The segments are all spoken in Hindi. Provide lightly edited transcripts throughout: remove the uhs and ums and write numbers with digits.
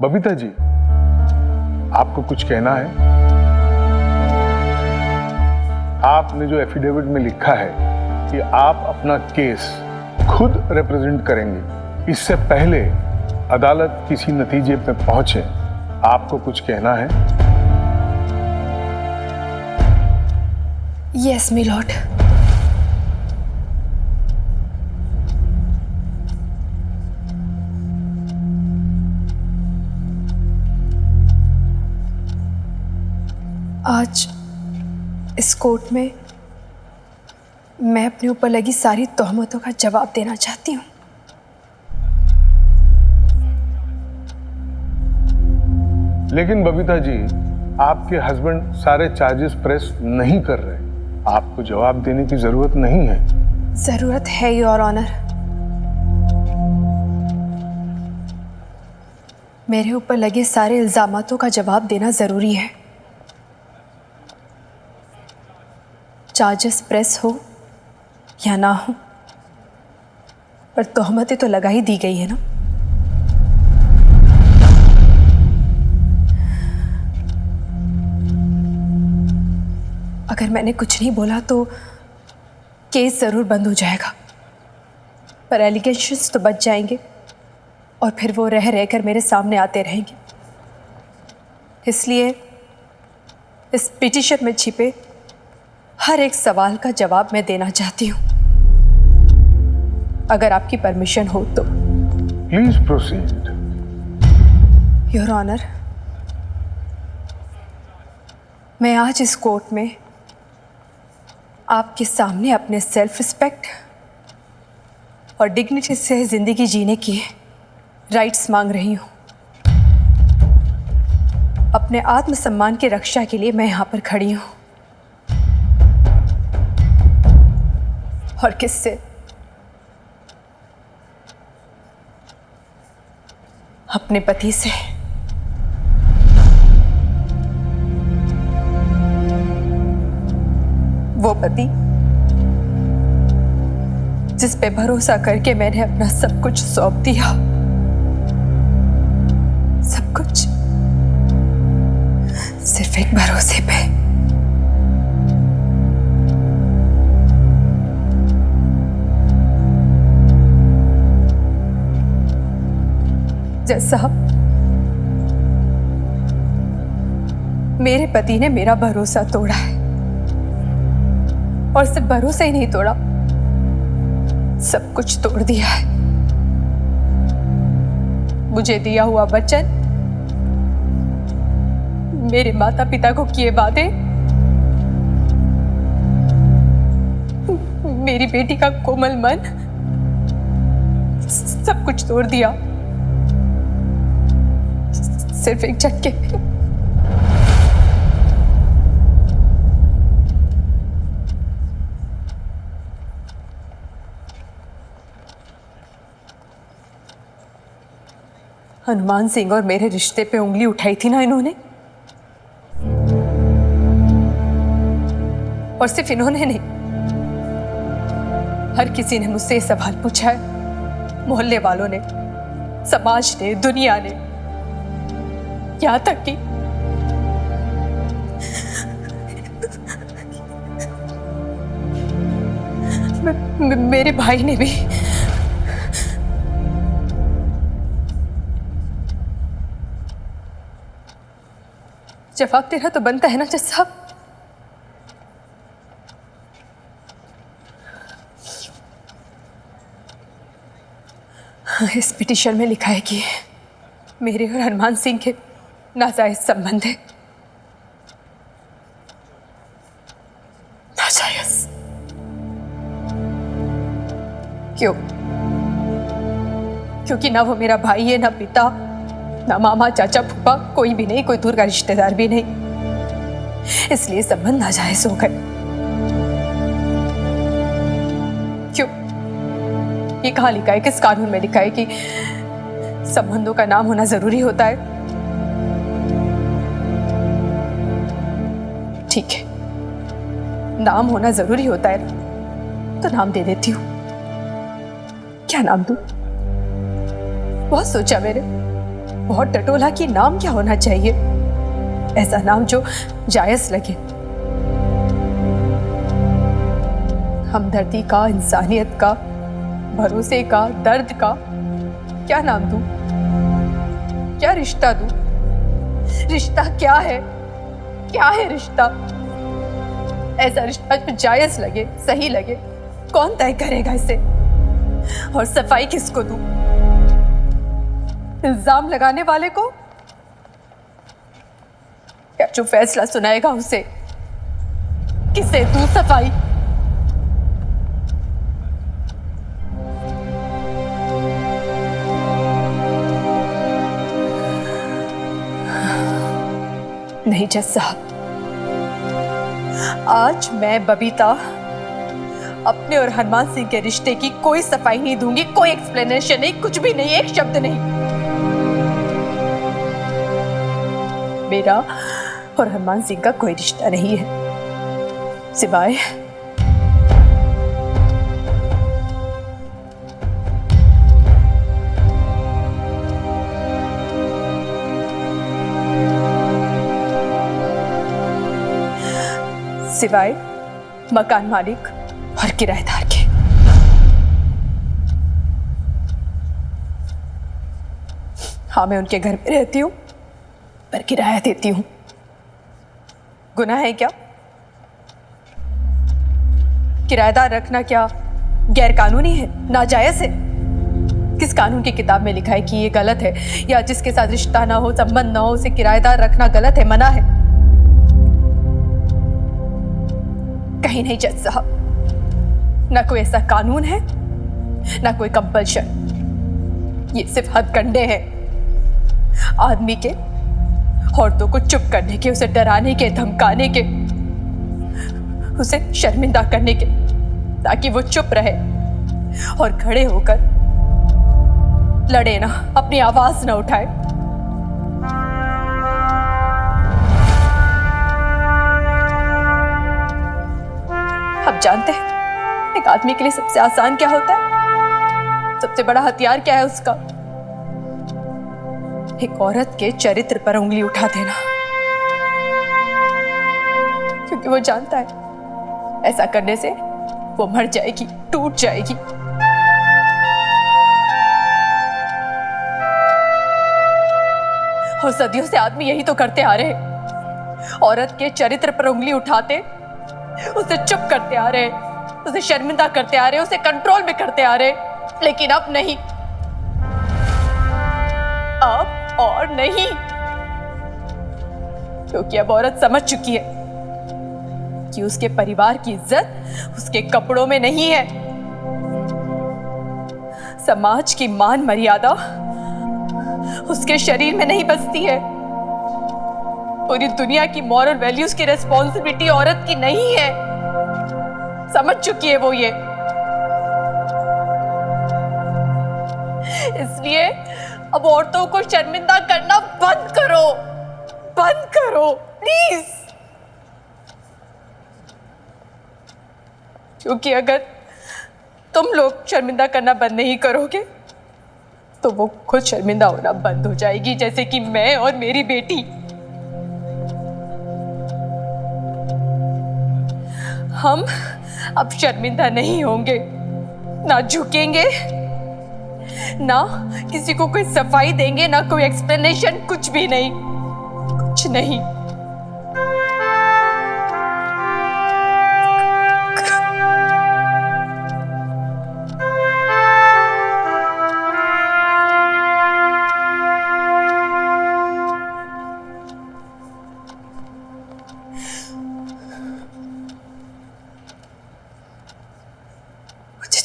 बबीता जी, आपको कुछ कहना है? आपने जो एफिडेविट में लिखा है कि आप अपना केस खुद रिप्रेजेंट करेंगे, इससे पहले अदालत किसी नतीजे पे पहुंचे, आपको कुछ कहना है? यस मी लॉर्ड। आज इस कोर्ट में मैं अपने ऊपर लगी सारी तोहमतों का जवाब देना चाहती हूँ। लेकिन बबीता जी, आपके हस्बैंड सारे चार्जेस प्रेस नहीं कर रहे, आपको जवाब देने की जरूरत नहीं है। जरूरत है योर ऑनर। मेरे ऊपर लगे सारे इल्जामातों का जवाब देना जरूरी है। चार्जेस प्रेस हो या ना हो, पर तोहमतें तो लगा ही दी गई है ना। अगर मैंने कुछ नहीं बोला तो केस जरूर बंद हो जाएगा, पर एलिगेशंस तो बच जाएंगे और फिर वो रह रहकर मेरे सामने आते रहेंगे। इसलिए इस पिटीशन में छिपे हर एक सवाल का जवाब मैं देना चाहती हूँ, अगर आपकी परमिशन हो तो। Please proceed. योर ऑनर, मैं आज इस कोर्ट में आपके सामने अपने सेल्फ रिस्पेक्ट और डिग्निटी से जिंदगी जीने की राइट्स मांग रही हूँ। अपने आत्मसम्मान की रक्षा के लिए मैं यहाँ पर खड़ी हूँ। और किससे? अपने पति से। वो पति जिस पे भरोसा करके मैंने अपना सब कुछ सौंप दिया, सब कुछ सिर्फ एक भरोसे पे। जज साहब, मेरे पति ने मेरा भरोसा तोड़ा है, और सिर्फ भरोसा ही नहीं तोड़ा, सब कुछ तोड़ दिया है। मुझे दिया हुआ वचन, मेरे माता पिता को किए वादे, मेरी बेटी का कोमल मन, सब कुछ तोड़ दिया सिर्फ एक झटके पे। हनुमान सिंह और मेरे रिश्ते पे उंगली उठाई थी ना इन्होंने, और सिर्फ इन्होंने नहीं, हर किसी ने मुझसे ये सवाल पूछा है। मोहल्ले वालों ने, समाज ने, दुनिया ने, यहाँ तक कि मेरे भाई ने भी। जवाब देना तो बनता है ना जज साहब। इस पिटीशन में लिखा है कि मेरे और हनुमान सिंह के नाजायज संबंध है। नाजायज क्यों? क्योंकि ना वो मेरा भाई है, ना पिता, ना मामा, चाचा, फूफा, कोई भी नहीं, कोई दूर का रिश्तेदार भी नहीं। इसलिए संबंध नाजायज हो गए। क्यों? ये कहाँ लिखा है? किस कानून में लिखा है कि संबंधों का नाम होना जरूरी होता है? ठीक है, नाम होना जरूरी होता है ना, तो नाम दे देती हूँ। क्या नाम दूं? बहुत सोचा मैंने, बहुत टटोला कि नाम क्या होना चाहिए, ऐसा नाम जो जायज लगे। हमदर्दी का, इंसानियत का, भरोसे का, दर्द का क्या नाम दूं? क्या रिश्ता दूं? रिश्ता क्या है? क्या है रिश्ता? ऐसा रिश्ता जो जायज लगे, सही लगे, कौन तय करेगा इसे? और सफाई किसको दूं? इल्जाम लगाने वाले को या जो फैसला सुनाएगा उसे? किसे दूं सफाई? नहीं जज साहब, आज मैं बबीता अपने और हनुमान सिंह के रिश्ते की कोई सफाई नहीं दूंगी, कोई एक्सप्लेनेशन नहीं, कुछ भी नहीं, एक शब्द नहीं। मेरा और हनुमान सिंह का कोई रिश्ता नहीं है सिवाय सिवाय मकान मालिक और किराएदार के। हाँ, मैं उनके घर में रहती हूँ पर किराया देती हूँ। गुनाह है क्या? किराएदार रखना क्या गैर कानूनी है, नाजायज है? किस कानून की किताब में लिखा है कि ये गलत है, या जिसके साथ रिश्ता ना हो, संबंध ना हो, उसे किराएदार रखना गलत है, मना है? कहीं नहीं जज साहब, ना कोई ऐसा कानून है ना कोई कंपल्शन। ये सिर्फ हथकंडे हैं आदमी के औरतों को चुप करने के, उसे डराने के, धमकाने के, उसे शर्मिंदा करने के, ताकि वो चुप रहे और खड़े होकर लड़े ना, अपनी आवाज ना उठाए। आप जानते हैं एक आदमी के लिए सबसे आसान क्या होता है? सबसे बड़ा हथियार क्या है उसका? एक औरत के चरित्र पर उंगली उठा देना, क्योंकि वो जानता है ऐसा करने से वो मर जाएगी, टूट जाएगी। और सदियों से आदमी यही तो करते आ रहे हैं, औरत के चरित्र पर उंगली उठाते, उसे चुप करते आ रहे, उसे शर्मिंदा करते आ रहे, उसे कंट्रोल में करते आ रहे। लेकिन अब नहीं, अब और नहीं, क्योंकि अब औरत समझ चुकी है कि उसके परिवार की इज्जत उसके कपड़ों में नहीं है। समाज की मान मर्यादा उसके शरीर में नहीं बसती है। पूरी दुनिया की मॉरल वैल्यूज की रिस्पॉन्सिबिलिटी औरत की नहीं है। समझ चुकी है वो ये। इसलिए अब औरतों को शर्मिंदा करना बंद करो, बंद करो प्लीज। क्योंकि अगर तुम लोग शर्मिंदा करना बंद नहीं करोगे तो वो खुद शर्मिंदा होना बंद हो जाएगी, जैसे कि मैं और मेरी बेटी। हम अब शर्मिंदा नहीं होंगे, ना झुकेंगे, ना किसी को कोई सफाई देंगे, ना कोई एक्सप्लेनेशन, कुछ भी नहीं, कुछ नहीं।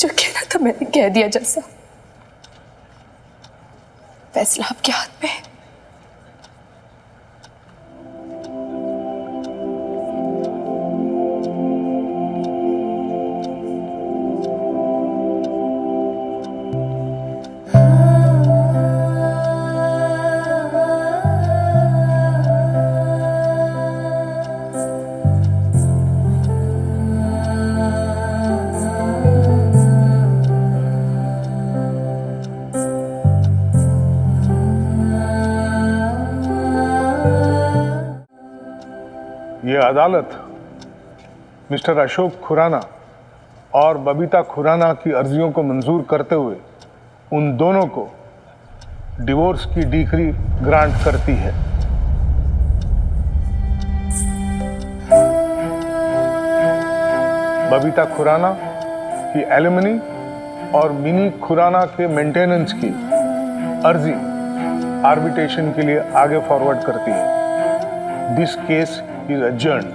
जो कहना था मैंने कह दिया। जैसा फैसला आपके हाथ में है। ये अदालत मिस्टर अशोक खुराना और बबीता खुराना की अर्जियों को मंजूर करते हुए उन दोनों को डिवोर्स की डिक्री ग्रांट करती है। बबीता खुराना की एलिमनी और मिनी खुराना के मेंटेनेंस की अर्जी आर्बिट्रेशन के लिए आगे फॉरवर्ड करती है। This case is adjourned।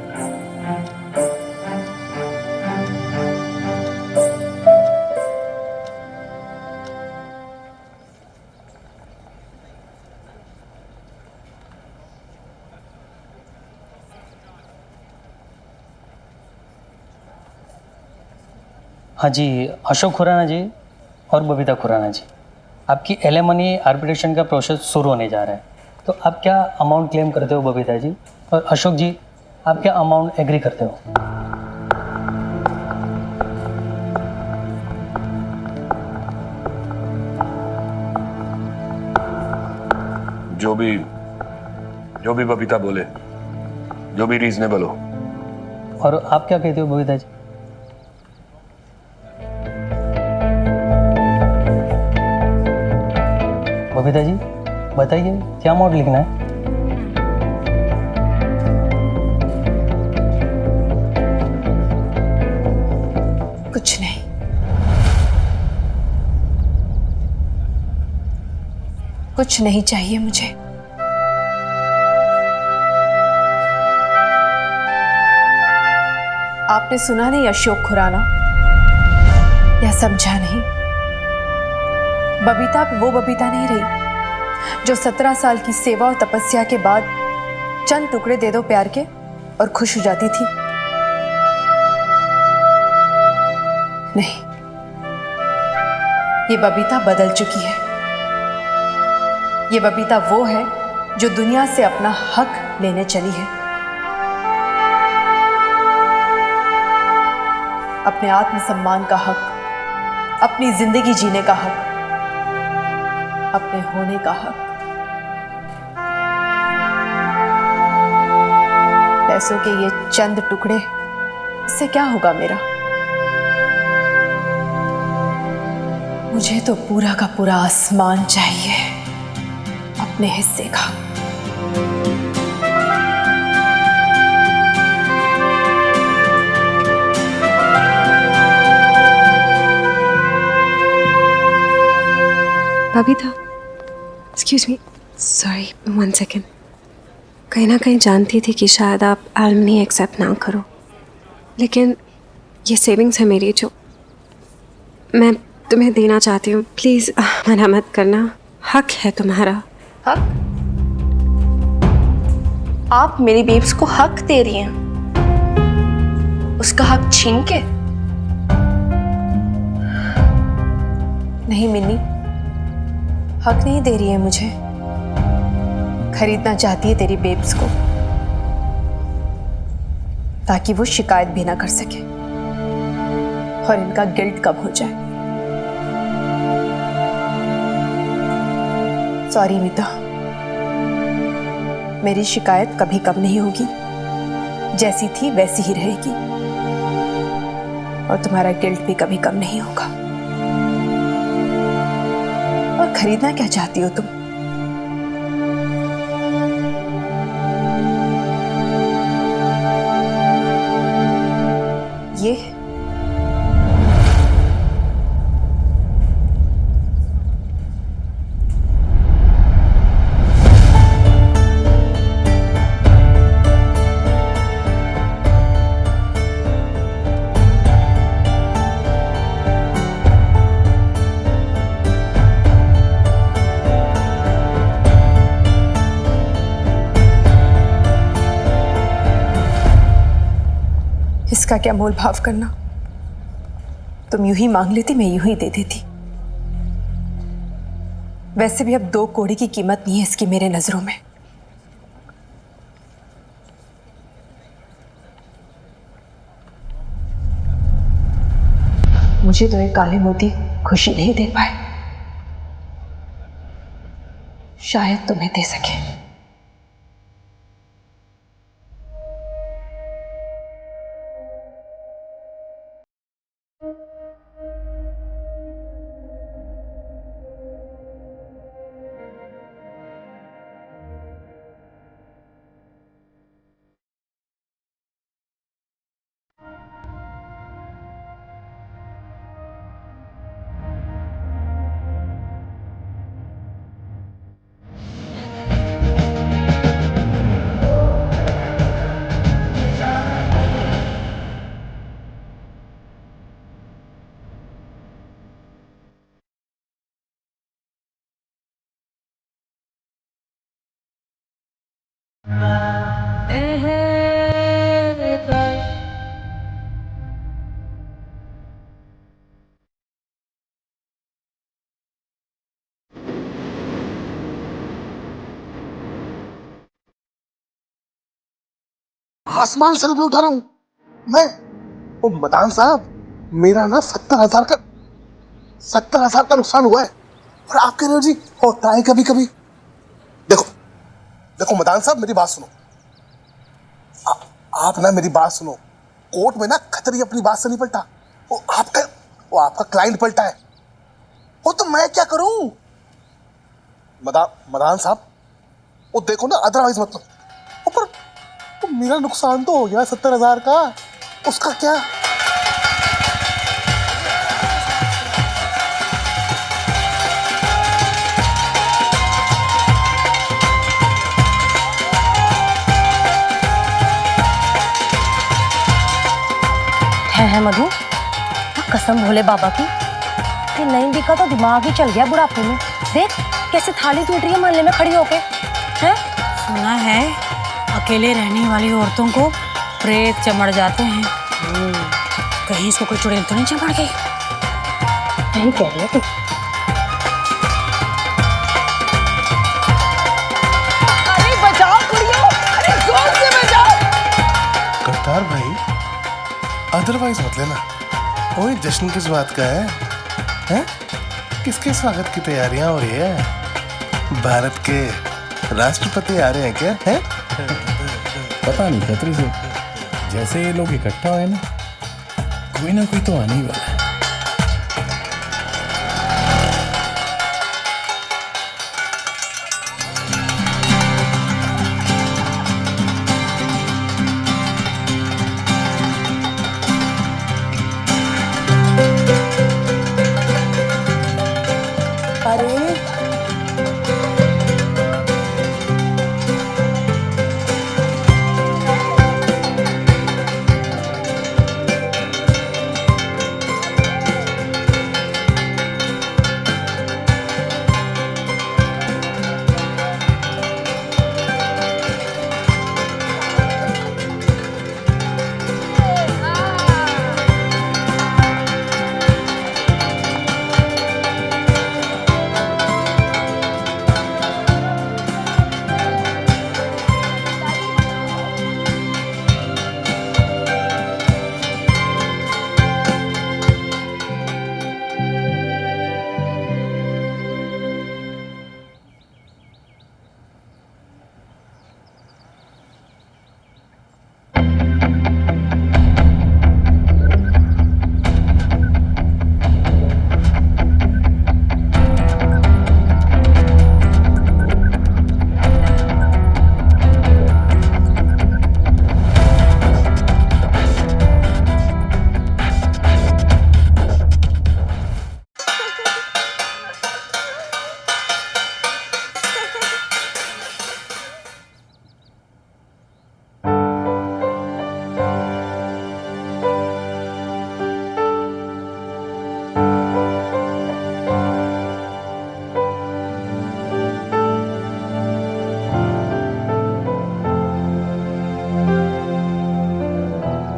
हाँ जी, अशोक खुराना जी और बबीता खुराना जी, आपकी एलिमनी आर्बिट्रेशन का प्रोसेस शुरू होने जा रहा है। तो आप क्या अमाउंट क्लेम करते हो बबीता जी, और अशोक जी आप क्या अमाउंट एग्री करते हो? जो भी बबीता बोले, जो भी रीजनेबल हो। और आप क्या कहते हो बबीता जी? बबीता जी बताइए क्या अमाउंट लिखना है? कुछ नहीं। कुछ नहीं चाहिए मुझे। आपने सुना नहीं अशोक खुराना, या समझा नहीं? बबीता अब वो बबीता नहीं रही जो 17 साल की सेवा और तपस्या के बाद चंद टुकड़े दे दो प्यार के और खुश हो जाती थी। नहीं, ये बबीता बदल चुकी है। ये बबीता वो है जो दुनिया से अपना हक लेने चली है, अपने आत्मसम्मान का हक, अपनी जिंदगी जीने का हक, अपने होने का हक। पैसों के ये चंद टुकड़े, इससे क्या होगा मेरा? मुझे तो पूरा का पूरा आसमान चाहिए अपने हिस्से का। Babita, excuse me, sorry, 1 second. कहीं ना कहीं जानती थी कि शायद आप एलिमनी एक्सेप्ट ना करो, लेकिन ये सेविंग्स है मेरी जो मैं तुम्हें देना चाहती हूँ। प्लीज़ मना मत करना, हक है तुम्हारा। हक? आप मेरी बेब्स को हक दे रही हैं, उसका हक छीन के? नहीं मिन्नी, हक नहीं दे रही है मुझे। खरीदना चाहती है तेरी बेब्स को ताकि वो शिकायत भी ना कर सके और इनका गिल्ट कम हो जाए। सॉरी मीता, मेरी शिकायत कभी कम नहीं होगी, जैसी थी वैसी ही रहेगी, और तुम्हारा गिल्ट भी कभी कम नहीं होगा। और खरीदना क्या चाहती हो तुम? ये इसका क्या मोल भाव करना? तुम यूं ही मांग लेती, मैं यूं ही दे देती। वैसे भी अब 2 कौड़ी की कीमत नहीं है इसकी मेरे नजरों में। मुझे तो ये काले मोती खुशी नहीं दे पाए, शायद तुम्हें दे सके। आसमान से रुपये उठा रहा हूं मैं। ओ मदान साहब, मेरा ना 70,000 का नुकसान हुआ है, और आप कह रहे हो जी होता है कभी कभी। देखो देखो मदान साहब, मेरी बात सुनो। आप ना मेरी बात सुनो। कोर्ट में ना खतरी अपनी बात से नहीं पलटा, वो आपका क्लाइंट पलटा है। वो तो मैं क्या करूं मदान साहब, वो देखो ना, अदरवाइज मतलब ऊपर तो मेरा नुकसान तो हो गया 70,000 का, उसका क्या। है मधु, कसम भोले बाबा की कि नहीं दिखा तो दिमाग ही चल गया बुढ़ापे में। देख कैसे थाली पीट रही है मोहल्ले में खड़ी होके। हैं? सुना है अकेले रहने वाली औरतों को प्रेत चमड़ जाते हैं। कहीं इसको कोई चुड़ैल तो नहीं चमड़ गई? नहीं कह रही है तू। अरे बचाओ कुड़ियों, अरे जोर से बचाओ। करतार भाई, अदरवाइज मत लेना। ओए जश्न किस बात का है? हैं? किसके स्वागत की तैयारियां हो रही है? भारत के राष्ट्रपति आ रहे हैं क्या? हैं? पता नहीं खतरे से जैसे ये लोग इकट्ठा हुए ना, कोई ना कोई तो आने ही वाला है।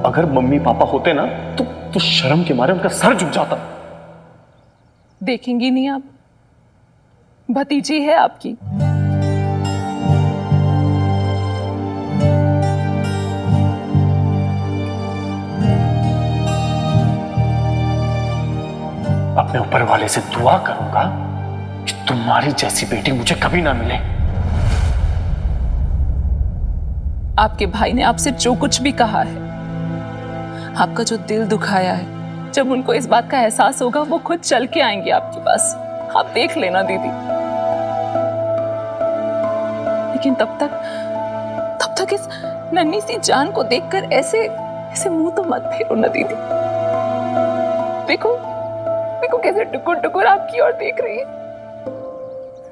अगर मम्मी पापा होते ना तो शर्म के मारे उनका सर झुक जाता। देखेंगी नहीं आप? भतीजी है आपकी। अपने ऊपर वाले से दुआ करूंगा कि तुम्हारी जैसी बेटी मुझे कभी ना मिले। आपके भाई ने आपसे जो कुछ भी कहा है, आपका जो दिल दुखाया है, जब उनको इस बात का एहसास होगा वो खुद चल के आएंगे आपके पास। आप देख लेना दीदी। लेकिन तब तक इस नन्ही सी जान को देखकर ऐसे मुंह तो मत फेरो ना दीदी। देखो कैसे टुकुर टुकुर आपकी ओर देख रही है।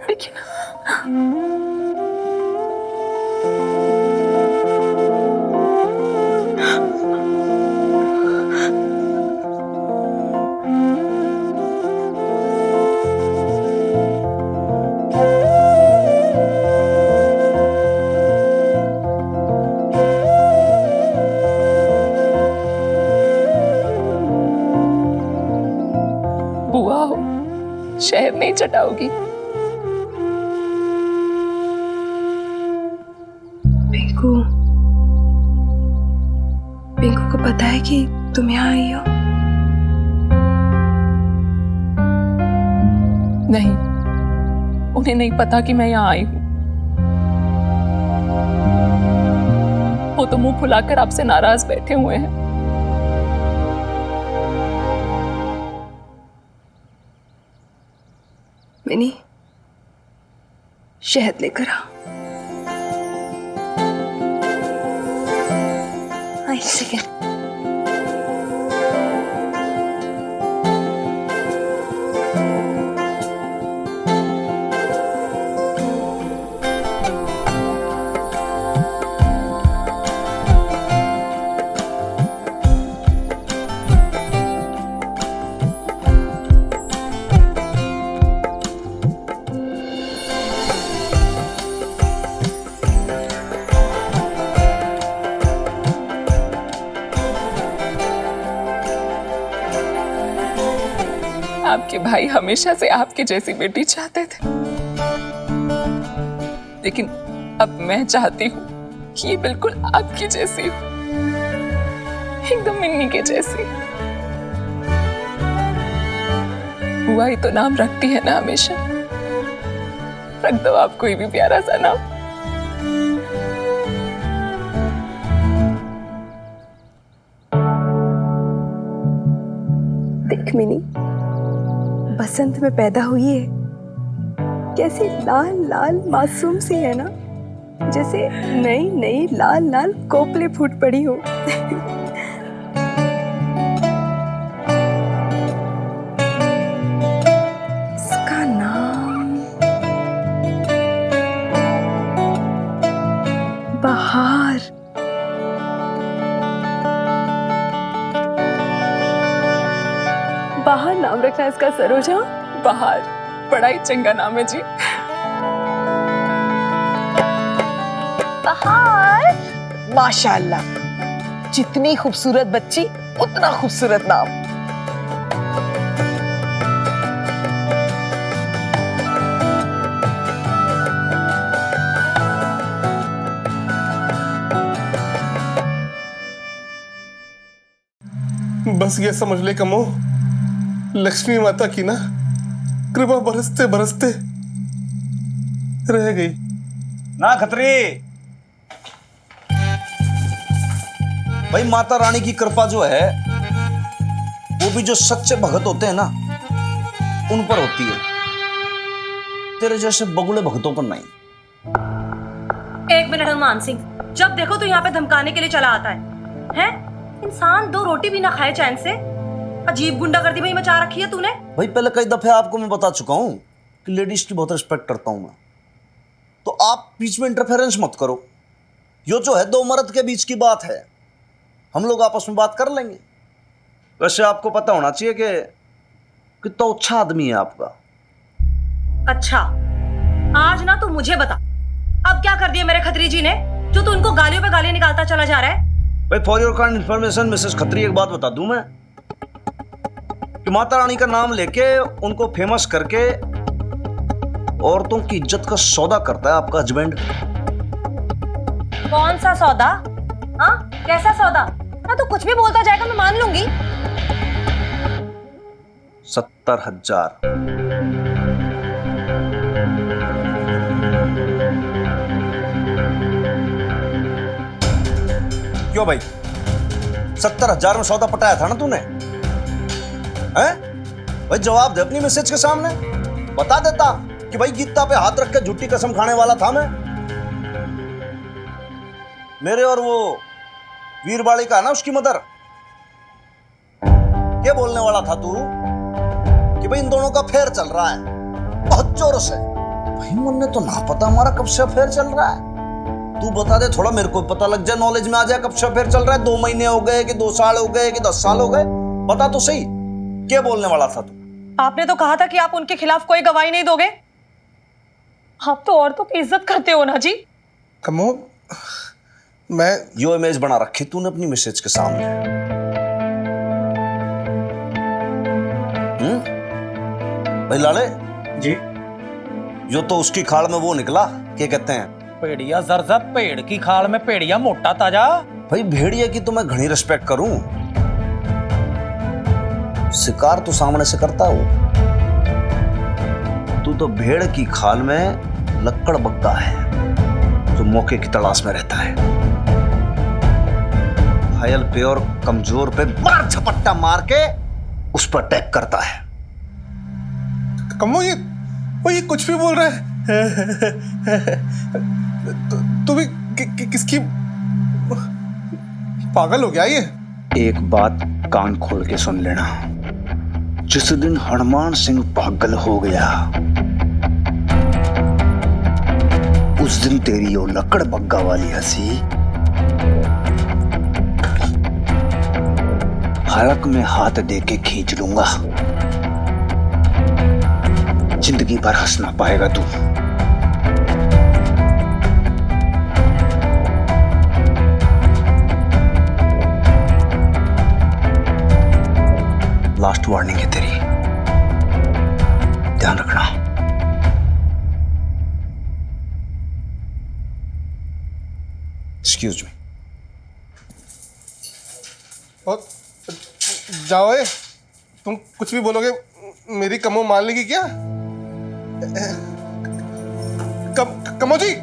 देखिए ना। नहीं चटाओगी? पिंकू पिंकू को पता है कि तुम यहाँ आई हो? नहीं, उन्हें नहीं पता कि मैं यहाँ आई हूँ। वो तो मुंह फुलाकर आपसे नाराज बैठे हुए हैं। मिनी, शहद लेकर आ। एक सेकेंड। आपके भाई हमेशा से आपके जैसी बेटी चाहते थे, लेकिन अब मैं चाहती हूँ कि ये बिल्कुल आपकी जैसी हो, एकदम मिन्नी के जैसी। बुआ ही तो नाम रखती है ना हमेशा, रख दो आप कोई भी प्यारा सा नाम। देख मिनी, बसंत में पैदा हुई है, कैसी लाल लाल मासूम सी है ना, जैसे नई नई लाल लाल कोपले फूट पड़ी हो। इसका नाम बहार। बहार नाम रखना इसका सरोजा। बहार बड़ा ही चंगा नाम है जी। बहार, माशाल्लाह, जितनी खूबसूरत बच्ची उतना खूबसूरत नाम। बस ये समझ ले कमो, लक्ष्मी माता की ना कृपा बरसते बरसते रह गई ना खत्री। भाई माता रानी की कृपा जो है वो भी जो सच्चे भगत होते हैं ना उन पर होती है, तेरे जैसे बगुले भगतों पर नहीं। एक मिनट हनुमान सिंह, जब देखो तो यहाँ पे धमकाने के लिए चला आता है। हैं? इंसान दो रोटी भी ना खाए चैन से, अजीब गुंडागर्दी भाई मचा रखी है तूने। भाई पहले कई दफे आपको मैं बता चुका हूं कि लेडीज की बहुत रिस्पेक्ट करता हूं मैं, तो आप बीच में इंटरफेरेंस मत करो। यो जो है दो मर्द के बीच की बात है, हम लोग आपस में बात कर लेंगे। वैसे आपको पता होना चाहिए कि कितना अच्छा आदमी है आपका। अच्छा, आज ना तू मुझे बता, अब क्या कर दिया मेरे खत्री जी ने जो तू उनको गालियों पे गालियां निकालता चला जा रहा है? भाई for your kind information Mrs Khatri, एक बात बता दूं मैं कि माता रानी का नाम लेके उनको फेमस करके औरतों की इज्जत का सौदा करता है आपका हस्बैंड। कौन सा सौदा? हाँ, कैसा सौदा? ना तू कुछ भी बोलता जाएगा मैं मान लूंगी। 70,000। क्यों भाई, 70,000 में सौदा पटाया था ना तूने? हैं? भाई जवाब दे अपनी मैसेज के सामने, बता देता कि भाई गीता पे हाथ रख के झूठी कसम खाने वाला था मैं। मेरे और वो वीर बालिका ना उसकी मदर, क्या बोलने वाला था तू कि भाई इन दोनों का फेयर चल रहा है बहुत जोर से। भाई मुन्ने तो ना पता हमारा कब से अफेयर चल रहा है, तू बता दे थोड़ा, मेरे को पता लग जाए, नॉलेज में आ जाए कब से अफेयर चल रहा है। 2 महीने हो गए कि 2 साल हो गए कि 10 साल हो गए, बता तो सही क्या बोलने वाला था तू? आपने तो कहा था कि आप उनके खिलाफ कोई गवाही नहीं दोगे। आप तो औरतों की इज्जत करते हो ना जी। कमो, मैं यो इमेज बना रखी तूने अपनी मैसेज के सामने। भाई लाले, जी। यो तो उसकी खाल में वो निकला, क्या कहते हैं, भेड़िया जरजा, पेड़ की खाल में भेड़िया मोटा ताजा। भाई भेड़िया की तो मैं घनी रिस्पेक्ट करूं, शिकार तो सामने से करता हूं, तू तो भेड़ की खाल में लक्कड़ बग्गा है जो मौके की तलाश में रहता है। घायल पे और कमजोर पे मार झपट्टा मार के उस पर अटैक करता है। कमो ये कुछ भी बोल रहा है। तू भी किसकी पागल हो गया ये? एक बात कान खोल के सुन लेना, जिस दिन हनुमान सिंह पागल हो गया उस दिन तेरी वो लकड़ बग्गा वाली हंसी हलक में हाथ दे के खींच लूंगा। जिंदगी भर हंस ना पाएगा तू। लास्ट वार्निंग है तेरी, ध्यान रखना। Excuse me. और जाओ, तुम कुछ भी बोलोगे मेरी कमो मान लेगी क्या? कमो जी,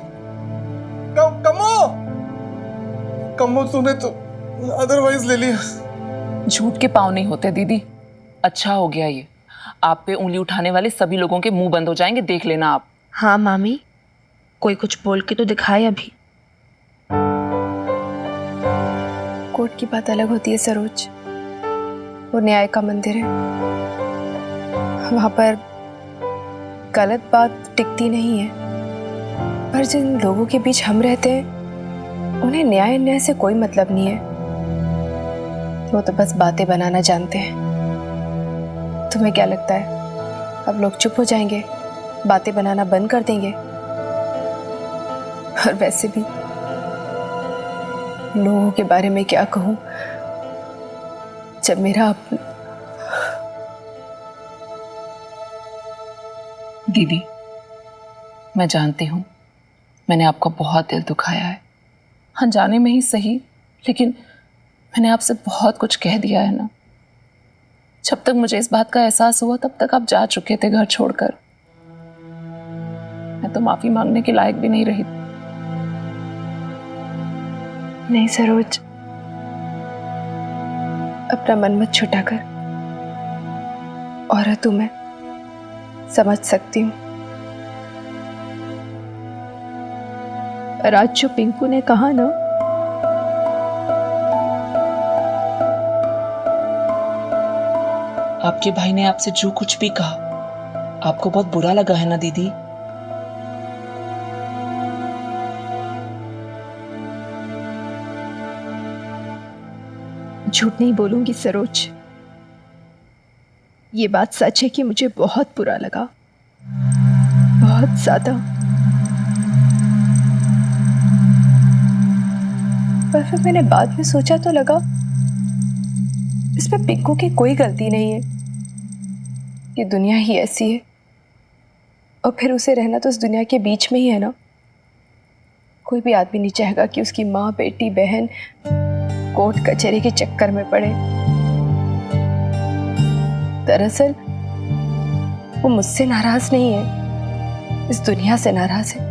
कमो तूने तो अदरवाइज ले लिया। झूठ के पाँव नहीं होते दीदी। अच्छा हो गया ये, आप पे उंगली उठाने वाले सभी लोगों के मुंह बंद हो जाएंगे, देख लेना आप। हाँ मामी, कोई कुछ बोल के तो दिखाए अभी। कोर्ट की बात अलग होती है सरोज, वो न्याय का मंदिर है, वहां पर गलत बात टिकती नहीं है। पर जिन लोगों के बीच हम रहते हैं उन्हें न्याय अन्याय से कोई मतलब नहीं है, वो तो बस बातें बनाना जानते हैं। तुम्हें क्या लगता है अब लोग चुप हो जाएंगे, बातें बनाना बंद कर देंगे? और वैसे भी लोगों के बारे में क्या कहूं जब मेरा दीदी, मैं जानती हूँ मैंने आपका बहुत दिल दुखाया है, अनजाने में ही सही, लेकिन मैंने आपसे बहुत कुछ कह दिया है ना। जब तक मुझे इस बात का एहसास हुआ तब तक आप जा चुके थे घर छोड़कर। मैं तो माफी मांगने के लायक भी नहीं रही। नहीं सरोज, अपना मन मत छुटा कर। औरत हूं मैं, समझ सकती हूँ। और आज जो पिंकू ने कहा ना, आपके भाई ने आपसे जो कुछ भी कहा, आपको बहुत बुरा लगा है ना दीदी? झूठ नहीं बोलूंगी सरोज, ये बात सच है कि मुझे बहुत बुरा लगा, बहुत ज्यादा। पर फिर मैंने बाद में सोचा तो लगा इसमें पिंकू की कोई गलती नहीं है, ये दुनिया ही ऐसी है। और फिर उसे रहना तो इस दुनिया के बीच में ही है ना। कोई भी आदमी नहीं चाहेगा कि उसकी माँ, बेटी, बहन कोर्ट कचहरी के चक्कर में पड़े। दरअसल वो मुझसे नाराज नहीं है, इस दुनिया से नाराज है।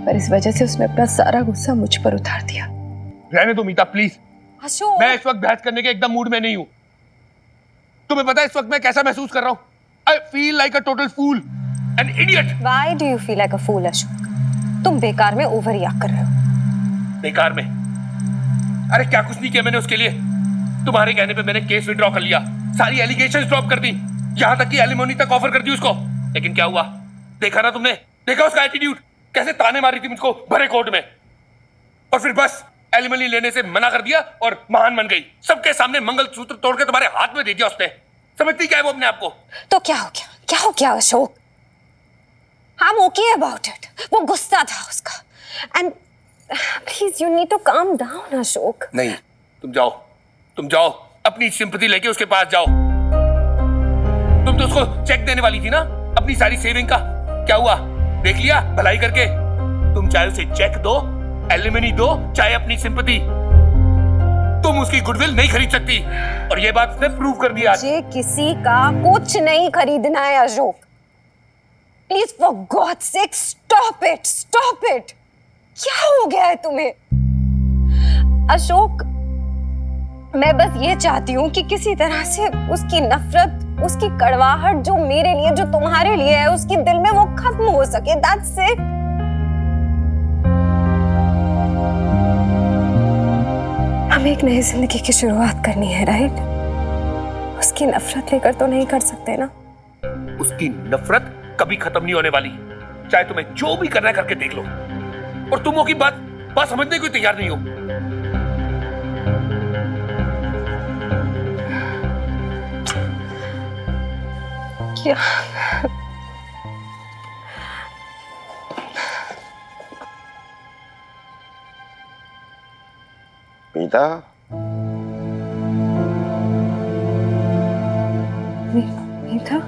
पर इस वजह से उसने अपना सारा गुस्सा मुझ पर उतार दिया। रहने दो मीता प्लीज। अशोक, मैं इस वक्त बहस करने के एकदम मूड में नहीं हूं। तुम्हें पता है इस वक्त मैं कैसा महसूस कर रहा हूं? I feel like a total fool, an idiot. Why do you feel like a fool Ashok? तुम बेकार में ओवर रिएक्ट कर रहे हो। बेकार में? अरे क्या कुछ नहीं किया मैंने उसके लिए। तुम्हारे कहने पे मैंने केस विड्रॉ कर लिया, सारी एलिगेशंस ड्रॉप कर दी, यहां तक कि एलिमोनी तक ऑफर कर दी उसको। लेकिन क्या हुआ? देखा ना तुमने? देखा उसका एटीट्यूड, कैसे ताने मारी थी मुझको भरे कोर्ट में। और फिर बस एलिमनी लेने से मना कर दिया और महान बन गई। सबके सामने मंगलसूत्र तोड़ के तुम्हारे हाथ में दे दिया उसने। समझती क्या है वो अपने आप को? तो क्या हो गया? क्या हो गया Ashok? I am okay about it. वो गुस्सा था उसका। And please you need to calm down Ashok. नहीं, तुम जाओ अपनी सिंपैथी लेके उसके पास जाओ। तुम तो उसको चेक देने वाली थी ना अपनी सारी सेविंग का। क्या हुआ, देख लिया भलाई करके? तुम चाहे उसे चेक दो, एलिमनी दो, चाहे अपनी सिंपैथी, तुम उसकी गुडविल नहीं खरीद सकती। और ये बात उसने प्रूव कर दिया। मुझे किसी का कुछ नहीं खरीदना है Ashok. Please for God sake stop it, stop it. क्या हो गया है तुम्हें अशोक? मैं बस ये चाहती हूँ कि किसी तरह से उसकी नफरत, उसकी कड़वाहट जो मेरे लिए, जो तुम्हारे लिए है, उसकी दिल में वो खत्म हो सके। That's it. हमें एक नई जिंदगी की शुरुआत करनी है, राइट? उसकी नफरत लेकर तो नहीं कर सकते ना? उसकी नफरत कभी खत्म नहीं होने वाली, चाहे तुम्हें जो भी करना है करके देख लो। और तुम वो की बात समझने को तैयार नहीं हो। क्या मीता, मीता,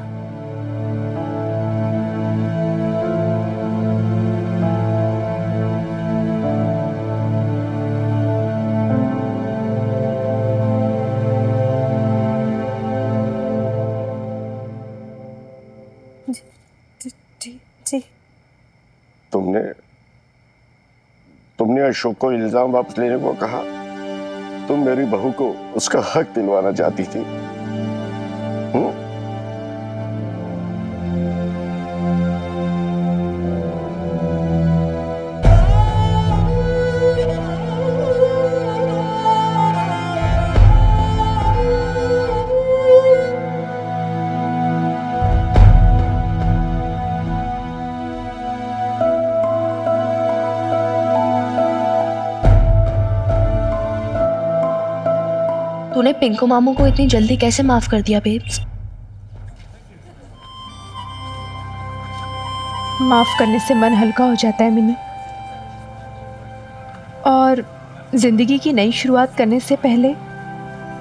जी तुमने अशोक को इल्जाम वापस लेने को कहा। तुम मेरी बहू को उसका हक दिलवाना चाहती थी। तूने पिंकू मामू को इतनी जल्दी कैसे माफ कर दिया बेब्स? माफ करने से मन हल्का हो जाता है मिनी, और जिंदगी की नई शुरुआत करने से पहले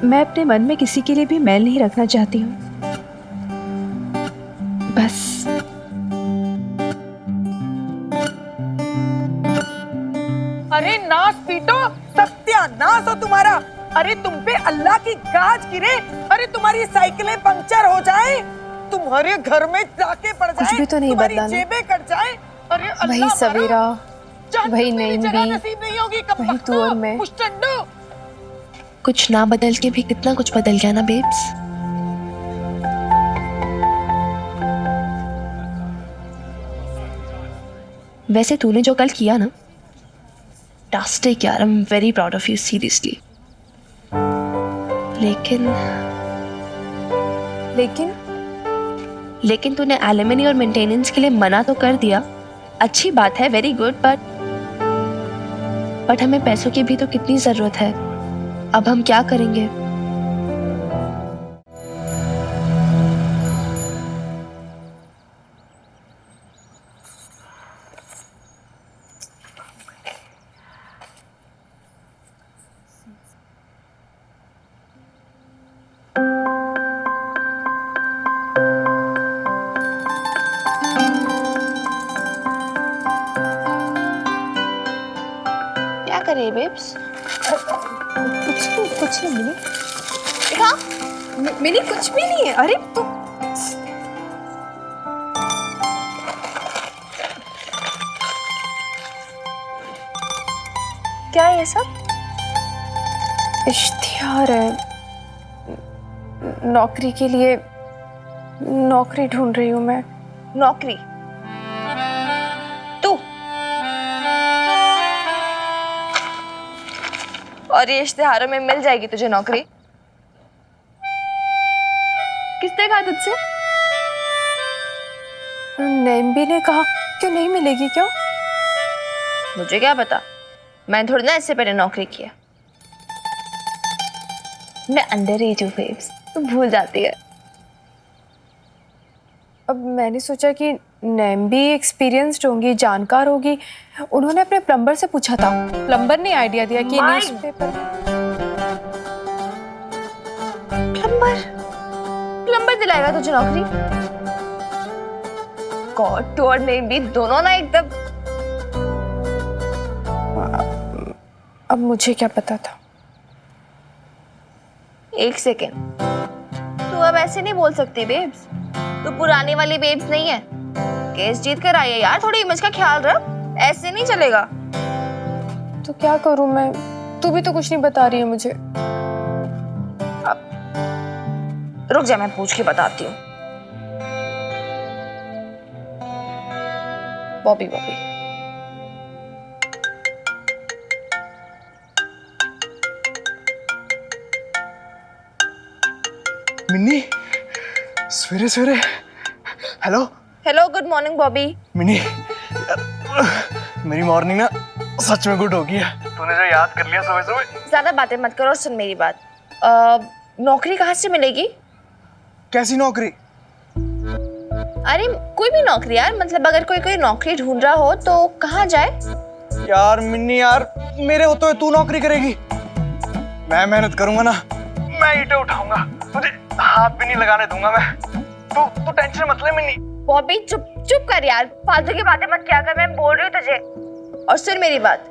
मैं अपने मन में किसी के लिए भी मैल नहीं रखना चाहती हूँ। बस अरे नाश पीटो, सत्यानाश हो तुम्हारा। अरे तुम पे अल्लाह की गाज गिरे। अरे तुम्हारी साइकिलें पंक्चर हो जाए, तुम्हारे घर में जाके पड़ जाए, कुछ भी तो नहीं तुम्हारी बदला ना। जेबें कट जाए। अरे अल्लाह वही सवेरा, जहन्नम वही मेरी नैन जगह भी, नसीब नहीं होगी, वही तू और मैं। मुश्तंडो। कुछ ना बदल के भी कितना कुछ बदल गया ना बेब्स। वैसे तूने जो कल किया ना, fantastic यार, आई am very proud of you seriously. लेकिन तूने एलिमनी और मेंटेनेंस के लिए मना तो कर दिया, अच्छी बात है, वेरी गुड, बट हमें पैसों की भी तो कितनी जरूरत है। अब हम क्या करेंगे? क्या करें बेब्स? कुछ नहीं मिनी। देखा मिनी, कुछ भी नहीं है। अरे तू क्या है ये सब? इश्तिहार है, नौकरी के लिए। नौकरी ढूंढ रही हूँ मैं। नौकरी? तू? और ये इश्तिहारों में मिल जाएगी तुझे नौकरी? किसने कहा तुझसे? नैम्बी ने कहा। क्यों नहीं मिलेगी? क्यों? मुझे क्या पता, मैं थोड़ी ना इससे पहले नौकरी किया। मैं अंडर एज हूँ बेब्स, तू भूल जाती है। अब मैंने सोचा कि नैम्बी एक्सपीरियंस्ड होंगी, जानकार होगी। उन्होंने अपने प्लम्बर से पूछा था, प्लम्बर ने आइडिया दिया कि प्लम्बर दिलाएगा तुझे नौकरी? गॉड, तू और नहीं भी दोनों ना एकदम। अब मुझे क्या पता था? एक सेकेंड, तू अब ऐसे नहीं बोल सकती बेब्स। तू पुरानी वाली बेब्स नहीं है। केस जीत कर आई है यार, थोड़ी इमेज का ख्याल रख, ऐसे नहीं चलेगा। तो क्या करूं मैं? तू भी तो कुछ नहीं बता रही है मुझे। रुक जा, मैं पूछ के बताती हूँ। बॉबी बॉबी, मिन्नी, सवेरे सवेरे। Hello hello, good morning Bobby. Minni, मेरी मॉर्निंग ना सच में गुड होगी है। तूने जो याद कर लिया सुबह सुबह। ज्यादा बातें मत करो और सुन मेरी बात। नौकरी कहाँ से मिलेगी? कैसी नौकरी? अरे कोई भी नौकरी यार, मतलब अगर कोई नौकरी ढूंढ रहा हो तो कहाँ जाए? यार मिन्नी यार, मेरे होते हुए तू नौकरी करेगी? मैं मेहनत करूंगा ना, मैं ईंटें उठाऊंगा, तुझे हाथ भी नहीं लगाने दूंगा मैं। तू टेंशन मत ले मिन्नी। बॉबी चुप कर यार, फालतू की बातें मत किया कर, मैं बोल रही हूँ तुझे। और सुन मेरी बात,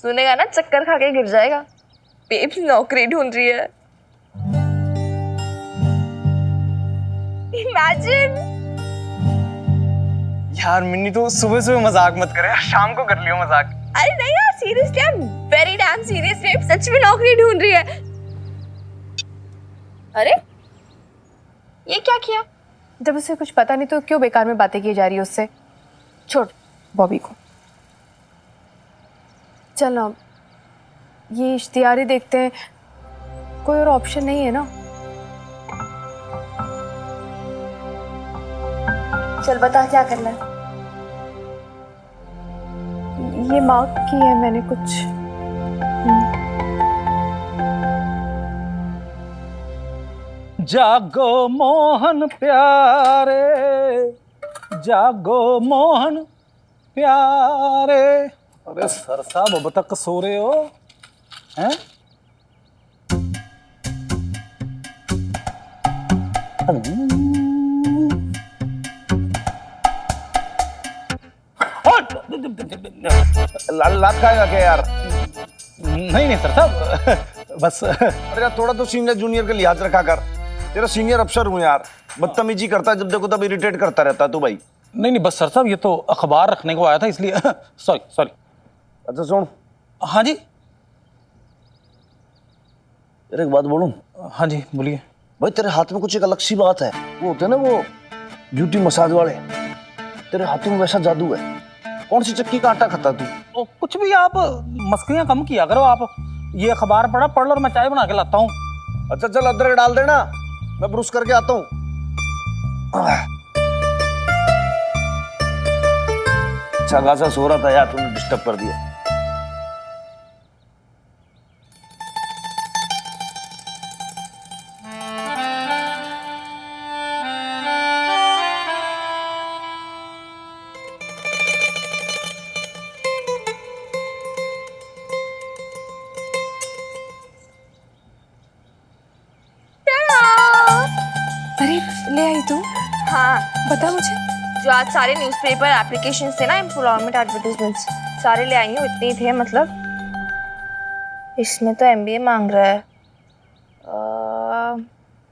सुनेगा ना चक्कर खा के गिर जाएगा। बेब्स नौकरी ढूंढ रही है। इमेजिन। यार मिन्नी, तो सुबह सुबह मजाक मत करे, शाम को कर लियो मजाक। अरे नहीं यार, seriously, I am very damn serious. Babes सच में नौकरी ढूंढ रही है। अरे ये क्या किया? जब उसे कुछ पता नहीं तो क्यों बेकार में बातें की जा रही है उससे? छोड़ बॉबी को, चल ना ये इश्तिहारी देखते हैं, कोई और ऑप्शन नहीं है ना। चल बता क्या करना है। ये मार्क की है मैंने कुछ। जागो मोहन प्यारे, जागो मोहन प्यारे। अरे सर साहब अब तक सो रहे हो हैं? लात खाएगा क्या यार? नहीं सर साहब, बस। अरे यार, थोड़ा तो सीनियर जूनियर का लिहाज रखा कर। तेरा सीनियर अफसर हूँ यार, बदतमीजी करता है, जब देखो तब इरिटेट करता रहता है तू भाई। नहीं बस सर साहब, ये तो अखबार रखने को आया था इसलिए। सॉरी। अच्छा सुन। हाँ जी। तेरे एक बात बोलूं? हाँ जी बोलिए। भाई तेरे हाथ में कुछ एक अलग सी बात है। वो होते हैं ना वो ब्यूटी मसाज वाले, तेरे हाथों में वैसा जादू है। कौन सी चक्की का आटा खाता तू? कुछ भी, आप मस्करियां कम किया करो। आप ये अखबार पढ़ लो और मैं चाय बना के लाता हूँ। अच्छा चल, अदरक डाल देना, मैं ब्रुश करके आता हूँ। अच्छा खासा सो रहा था यार, तूने डिस्टर्ब कर दिया। अरे ले आई तू? हाँ बता मुझे। जो आज सारे न्यूज़पेपर एप्लीकेशन थे ना, एम्प्लॉयमेंट एडवर्टाइजमेंट्स, सारे ले आई हूँ। इतने ही थे मतलब। इसमें तो MBA मांग रहा है,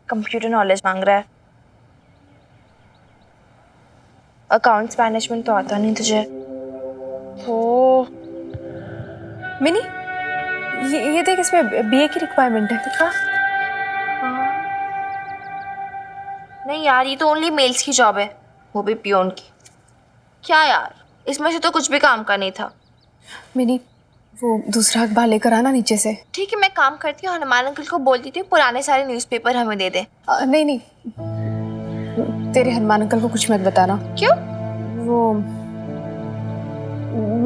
कंप्यूटर नॉलेज मांग रहा है, अकाउंट्स मैनेजमेंट तो आता नहीं तुझे। तो मिनी, ये देख, इसमें BA की रिक्वायरमेंट है। दिखा। नहीं यार, ये तो ओनली मेल्स की जॉब है, वो भी पियोन की। क्या यार, इसमें से तो कुछ भी काम का नहीं था। मिनी, वो दूसरा अखबार लेकर आना नीचे से। ठीक है, मैं काम करती हूँ, हनुमान अंकल को बोलती थी पुराने सारे न्यूज़पेपर हमें दे दे। नहीं, तेरे हनुमान अंकल को कुछ मत बताना। क्यों? वो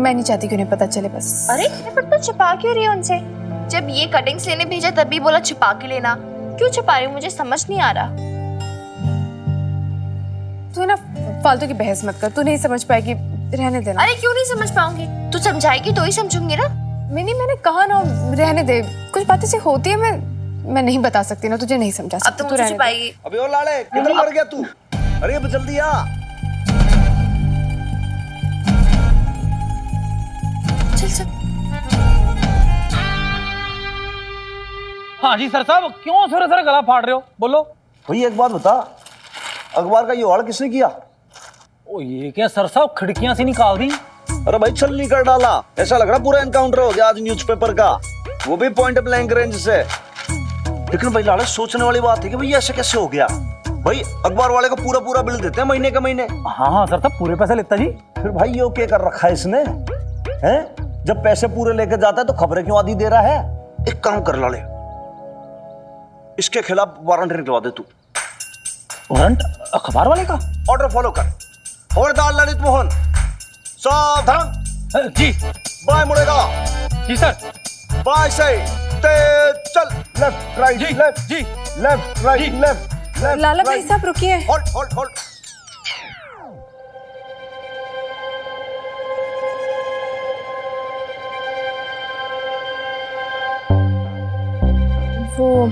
मैं नहीं चाहती कि उन्हें पता चले बस। अरे पर तो छुपा क्यों रही है उनसे? जब ये कटिंग्स लेने भेजा तब भी बोला छुपा के लेना, क्यों छुपा रही हूँ? मुझे समझ नहीं आ रहा। तू ना फालतू की बहस मत कर, तू नहीं समझ पाएगी, रहने देना। अरे क्यों नहीं समझ पाऊंगी? तू समझाएगी तो ही समझूंगी ना। मैंने कहा ना रहने दे, कुछ बातें से होती है, मैं मैं नहीं बता सकती ना, तुझे नहीं समझा सकती। अब तो मुझे छुपाएगी। अबे ओ लाले किधर मर गया तू? अरे अब जल्दी आ। चल चल। हाँ जी सर साहब, क्यों सर सर गला फाड़ रहे हो? बोलो। भाई एक बात बता, अखबार का ये हाल किसने किया? ओ ये क्या सर साहब, खिड़कियां से निकाल दी। अरे भाई छलनी कर डाला, ऐसा लग रहा पूरा एनकाउंटर हो गया आज न्यूज़पेपर का, वो भी पॉइंट ब्लैंक रेंज से। लेकिन भाई लाला सोचने वाली बात है कि भाई ऐसे कैसे हो गया? भाई अखबार वाले को पूरा पूरा बिल देते हैं महीने के महीने। हाँ हाँ सर साहब, पूरे पैसे लेता जी। फिर भाई ये क्या कर रखा है इसने? हैं? जब पैसे पूरे लेके जाता है तो खबरें क्यों आधी दे रहा है? एक काम कर लाले, इसके खिलाफ वारंट निकलवा दे तू। वारंट अखबार वाले का? ऑर्डर फॉलो कर। खबरदार ललित मोहन, सावधान। जी। बाय मुड़ेगा। जी सर। बाय से तेज चल। लेफ्ट राइट लेफ्ट जी। Left right left left. लाला भाई साहब रुकिए। Hold hold hold. वो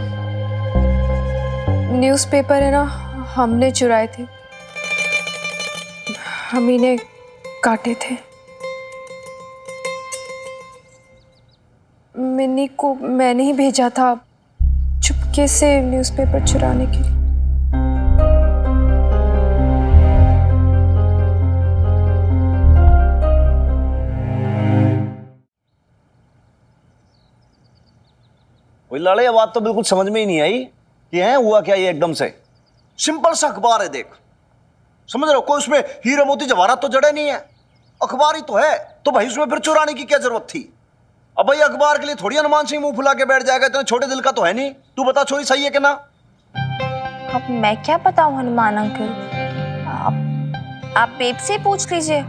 न्यूज़पेपर है ना, हमने चुराए थे, हम इन्हें काटे थे। मिन्नी को मैंने ही भेजा था चुपके से न्यूज़पेपर चुराने के लिए। वही लाले, ये बात तो बिल्कुल समझ में ही नहीं आई कि है हुआ क्या ये एकदम से। सिंपल सा अखबार है, देख समझ रहे हो, कोई उसमें हीरे मोती जवाहरात तो जड़े नहीं है, अखबार ही तो है, तो भाई उसमें फिर चुराने की क्या जरूरत थी? अब भाई अखबार के लिए थोड़ी हनुमान सिंह मुंह फुला के बैठ जाएगा, इतने छोटे दिल का तो है नहीं। तू बता छोरी, सही है कि ना? अब मैं क्या बताऊं हनुमान अंकल, आप बेब से पूछ लीजिए।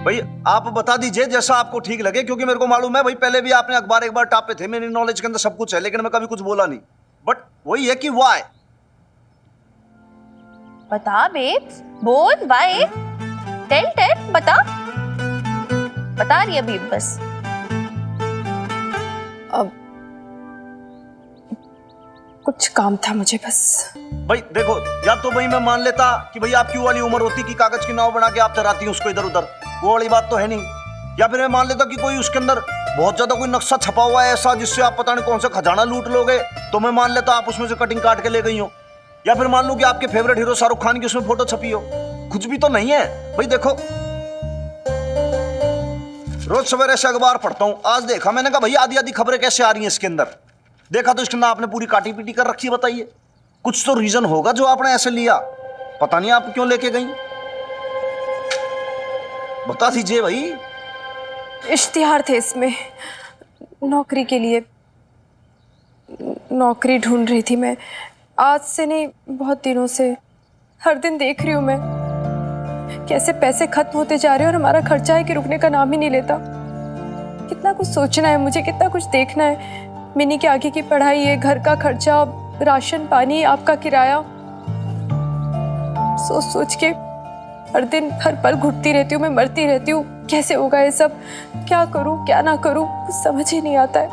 भाई आप बता दीजिए जैसा आपको ठीक लगे, क्योंकि मेरे को मालूम है भाई पहले भी आपने अखबार एक बार टापे थे, मेरी नॉलेज के अंदर सब कुछ है, लेकिन मैं कभी कुछ बोला नहीं। बट वही है कि वाई। बता बेब्स, बोल वाई, टेल टेल, बता रही है बेब बस। अब कुछ काम था मुझे बस। भाई देखो, या तो भाई मैं मान लेता कि भाई आपकी वाली उम्र होती कि कागज की नाव बना के आप तैराती उसको इधर उधर, वो वाली बात तो है नहीं। या फिर मैं मान लेता कि कोई उसके अंदर बहुत ज्यादा कोई नक्शा छपा हुआ है ऐसा जिससे आप पता नहीं कौन सा खजाना लूट लोगे, तो मैं मान लेता आप उसमें से कटिंग काट के ले गई हो। या फिर मान लूं कि आपके फेवरेट हीरो शाहरुख खान की उसमें फोटो छपी हो। कुछ भी तो नहीं है भाई। देखो रोज सवेरे से अखबार पढ़ता हूँ, आज देखा मैंने कहा भाई आधी आधी खबरें कैसे आ रही हैं इसके अंदर। देखा तो इसके अंदर आपने पूरी काटी पीटी कर रखी है। बताइए, कुछ तो रीजन होगा जो आपने ऐसे लिया, पता नहीं आप क्यों लेके गई, बता दीजिए भाई। इश्तिहार थे इसमें, नौकरी के लिए, नौकरी ढूंढ रही थी मैं। आज से नहीं, बहुत दिनों से हर दिन देख रही हूँ मैं कैसे पैसे खत्म होते जा रहे हैं और हमारा खर्चा है कि रुकने का नाम ही नहीं लेता। कितना कुछ सोचना है मुझे, कितना कुछ देखना है। मिनी के आगे की पढ़ाई है, घर का खर्चा, राशन पानी, आपका किराया, सोच सोच के हर दिन हर पल घुटती रहती हूँ मैं, मरती रहती हूँ। कैसे होगा ये सब, क्या करूँ क्या ना करूँ, कुछ समझ ही नहीं आता है।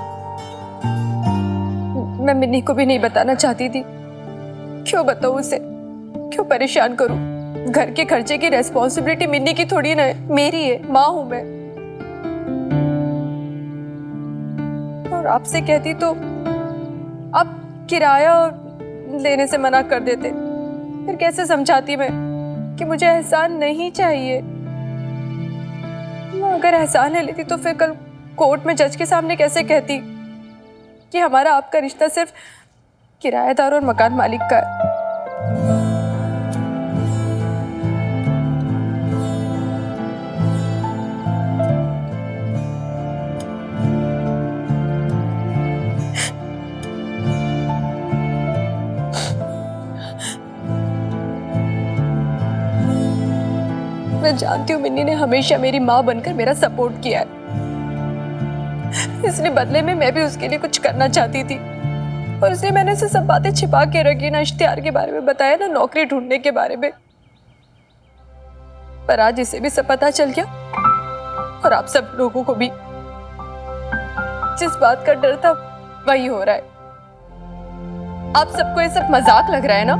मैं मिनी को भी नहीं बताना चाहती थी, क्यों बताऊँ उसे, क्यों परेशान करूँ। घर के खर्चे की रेस्पॉन्सिबिलिटी मिन्नी की थोड़ी ना है, मेरी है, माँ हूं मैं। और आपसे कहती तो आप किराया लेने से मना कर देते, फिर कैसे समझाती मैं कि मुझे एहसान नहीं चाहिए। मैं अगर एहसान ले लेती तो फिर कल कोर्ट में जज के सामने कैसे कहती कि हमारा आपका रिश्ता सिर्फ किराएदार और मकान मालिक का है। मैं जानती हूँ मिन्नी ने हमेशा मेरी माँ बनकर मेरा सपोर्ट किया है, इसलिए बदले में मैं भी उसके लिए कुछ करना चाहती थी। और इसलिए मैंने उसे सब बातें छिपा के रखी, ना इश्तिहार के बारे में बताया, ना नौकरी ढूंढने के बारे में। पर आज इसे भी सब पता चल गया और आप सब लोगों को भी। जिस बात का डर था वही हो रहा है। आप सबको ये सब मजाक लग रहा है ना?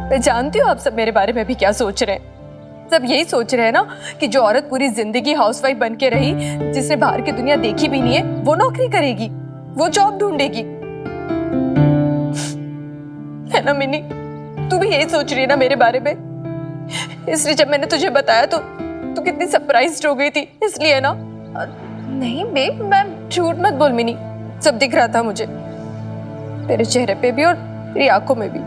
मैं जानती हूँ आप सब मेरे बारे में भी क्या सोच रहे हैं। सब यही सोच रहे हैं ना कि जो औरत पूरी जिंदगी हाउसवाइफ बन के रही, जिसने बाहर की दुनिया देखी भी नहीं है, वो नौकरी करेगी, वो जॉब ढूंढेगी, है ना मिनी? तू भी यही सोच रही है ना मेरे बारे में? इसलिए जब मैंने तुझे बताया तो तू कितनी सरप्राइज्ड हो गई थी, इसलिए ना? नहीं बेब, मैं झूठ मत बोल मिनी, सब दिख रहा था मुझे, तेरे चेहरे पे भी और तेरी आंखों में भी।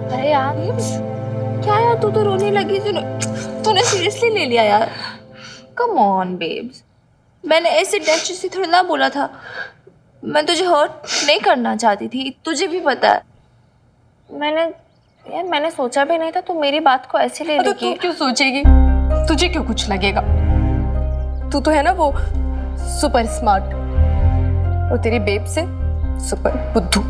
अरे यार क्या यार, तू तो रोने लगी। तूने सीरियसली ले लिया यार? कम ऑन बेब्स, मैंने ऐसे टेंशन से थोड़ा ना बोला था। मैं तुझे हर्ट नहीं करना चाहती थी, तुझे भी पता है। मैंने सोचा भी नहीं था तू मेरी बात को ऐसे ले लेगी। तू क्यों सोचेगी? तुझे क्यों कुछ लगेगा? तू तो है ना वो सुपर स्मार्ट, और तेरी बेब से सुपर बुद्धू।